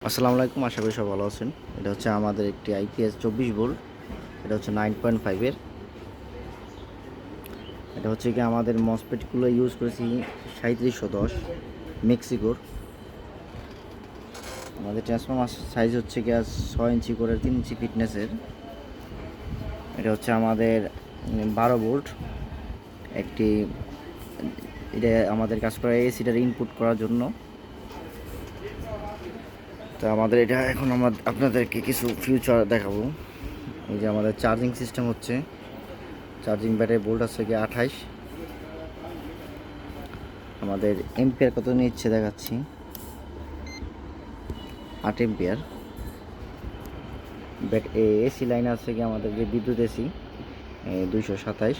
আসসালামু আলাইকুম, আশা করি সব ভালো আছেন। এটা হচ্ছে আমাদের একটি আইপিএস 24 ভোল্ট। এটা হচ্ছে 9.5 এর। এটা হচ্ছে কি আমাদের মসফেটগুলো ইউজ করেছি 3710 মেক্সিকোর। আমাদের ট্রান্সফরমার সাইজ হচ্ছে কি 6 ইঞ্চি করে 3 ইঞ্চি ফিটনেসের। এটা হচ্ছে আমাদের 12 ভোল্ট একটি। এটা আমাদের কাজ করে এসিটার ইনপুট করার জন্য। তো আমাদের এটা এখন আমরা আপনাদেরকে কিছু ফিউচার দেখাবো। এই যে আমাদের চার্জিং সিস্টেম হচ্ছে, চার্জিং ব্যাটারি ভোল্ট আছে কি 28। আমাদের এম্পিয়ার কত নিচ্ছে দেখাচ্ছি, 8 এম্পিয়ার। এসি লাইন আছে কি আমাদের যে বিদ্যুৎ এসি 227।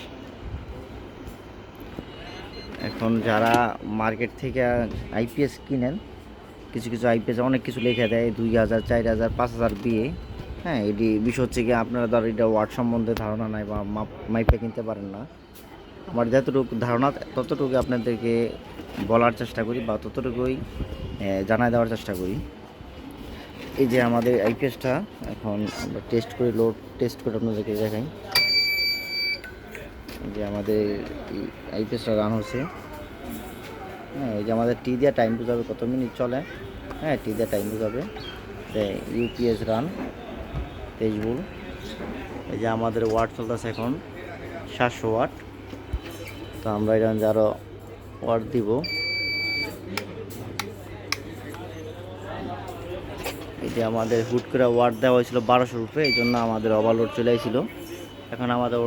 এখন যারা মার্কেট থেকে আইপিএস কিনেন, কিছু কিছু আইপিএস অনেক কিছু লিখে দেয় 2000, 4000, 5000 বিয়ে। হ্যাঁ, এটি বিষয় হচ্ছে কি আপনারা ধর এটা ওয়াট সম্বন্ধে ধারণা নাই বা মাইপে কিনতে পারেন না। আমার যতটুকু ধারণা ততটুকু আপনাদেরকে বলার চেষ্টা করি বা ততটুকুই জানায় দেওয়ার চেষ্টা করি। এই যে আমাদের আইপিএসটা এখন আমরা টেস্ট করে টেস্ট করে আপনাদেরকে দেখাই। এই যে আমাদের আইপিএসটা রান হচ্ছে। হ্যাঁ, এই যে আমাদের টি দিয়ে টাইম বোঝাবে কত মিনিট চলে। হ্যাঁ, টি দিয়ে টাইম বোঝাবে। UPS run 23 volt. এই যে আমাদের ওয়াট চলতেছে এখন 700 ওয়াট। তো আমরা এটা আরও ওয়াট দিব। এই যে আমাদের হুট করে ওয়াট দেওয়া হয়েছিল 1200 রুপে, এই জন্য আমাদের ওভারলোড চলে আসছিল। এখন আমাদের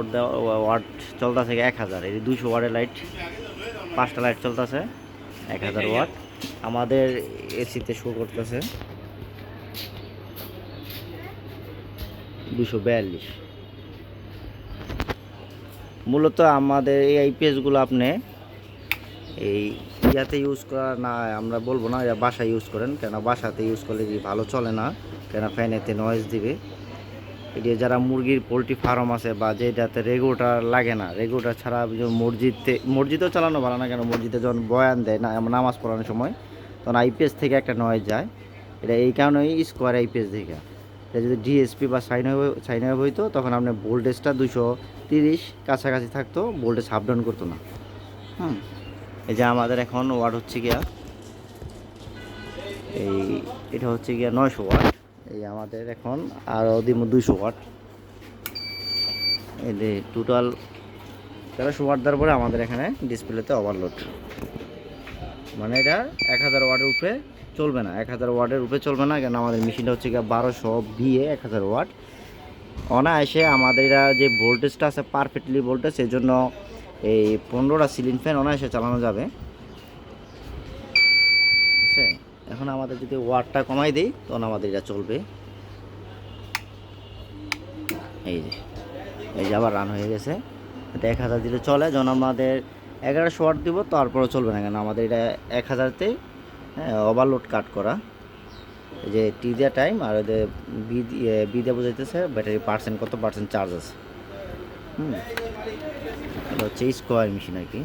ওয়াট চলতেছে 1000। এই 200 ওয়াটের লাইট, 5টা লাইট চলতেছে 1000 ওয়াট। আমাদের এসিতে শো করতেছে 242। মূলত আমাদের এই আইপিএসগুলো আপনি এই ইয়াতে ইউজ করা না, আমরা বলবো না এটা বাসায় ইউজ করেন, কেন বাসাতে ইউজ করলে কি ভালো চলে না, কেন ফ্যানেতে নয়েজ দিবে। এটি যারা মুরগির পোলট্রি ফার্ম আছে বা যেটাতে রেগুলেটর লাগে না, রেগুলেটর ছাড়া মসজিদেও চালানো ভালো না, কেন মসজিদে যখন বয়ান দেয় না নামাজ পড়ানোর সময়, তখন আইপিএস থেকে একটা নয়েজ যায়। এটা এই কারণেই স্কোয়ার আইপিএস থেকে। এটা যদি ডিএসপি বা সাইন ওয়েভ হইতো, তখন আপনার ভোল্টেজটা 230 কাছাকাছি থাকতো, ভোল্টেজ আপ ডাউন করতো না। এই যে আমাদের এখন ওয়াট হচ্ছে গিয়া এটা হচ্ছে গিয়া 900 ওয়াট। এই আমাদের এখন আরও দিব 200 ওয়াট। এই যে টোটাল 1300 ওয়াট দেওয়ার পরে আমাদের এখানে ডিসপ্লেতে ওভারলোড, মানে এটা 1000 ওয়াটের উপরে চলবে না। 1000 ওয়াটের উপরে চলবে না, কেন আমাদের মেশিনটা হচ্ছে গিয়ে 1200 বিয়ে 1000 ওয়াট। অনায়াসে আমাদের এরা যে ভোল্টেজটা আছে পারফেক্টলি ভোল্টেজ, সেই জন্য এই 15টা সিলিং ফ্যান অনায়াসে চালানো যাবে। ঠিক আছে, এখন আমাদের যদি ওয়াটটা কমাই দিই তখন আমাদের এটা চলবে। এই যে আবার রান হয়ে গেছে। এটা 1000 দিলে চলে, যখন আমাদের 1100 ওয়াট দিব তারপরে চলবে না, কেন আমাদের এটা 1000তেই ওভারলোড কাট করা। এই যে টি দেওয়া টাইম আর এদের বি দিয়ে বোঝাইতেছে ব্যাটারি পার্সেন্ট কত পার্সেন্ট চার্জ আছে। এটা হচ্ছে স্কোয়ার মেশিন আর কি।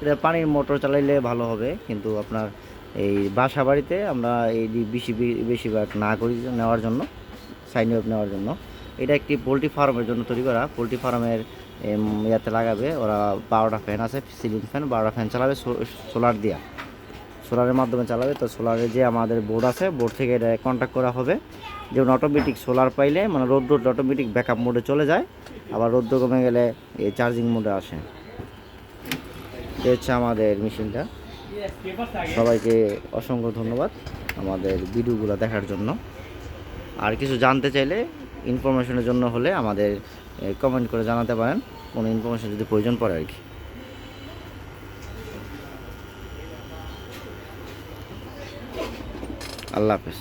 এটা পানির মোটর চালাইলে ভালো হবে, কিন্তু আপনার এই বাসা বাড়িতে আমরা এই বেশিরভাগ না করি নেওয়ার জন্য, সাইন ওয়েভ নেওয়ার জন্য। এটা একটি পোলট্রি ফার্মের জন্য তৈরি করা। পোলট্রি ফার্মের ইয়াতে লাগাবে ওরা 12টা ফ্যান আছে, সিলিং ফ্যান 12টা ফ্যান চালাবে সোলার দিয়া, সোলারের মাধ্যমে চালাবে। তো সোলারের যে আমাদের বোর্ড আছে, বোর্ড থেকে এটা কন্ট্যাক্ট করা হবে, যেমন অটোমেটিক সোলার পাইলে মানে রোদ অটোমেটিক ব্যাকআপ মোডে চলে যায়, আবার রোদ কমে গেলে এই চার্জিং মোডে আসে। এই হচ্ছে আমাদের মেশিনটা। সবাইকে অসংখ্য ধন্যবাদ আমাদের ভিডিওগুলো দেখার জন্য। আর কিছু জানতে চাইলে ইনফরমেশনের জন্য হলে আমাদের কমেন্ট করে জানাতে পারেন, কোনো ইনফরমেশন যদি প্রয়োজন পড়ে আর কি। আল্লাহ হাফেজ।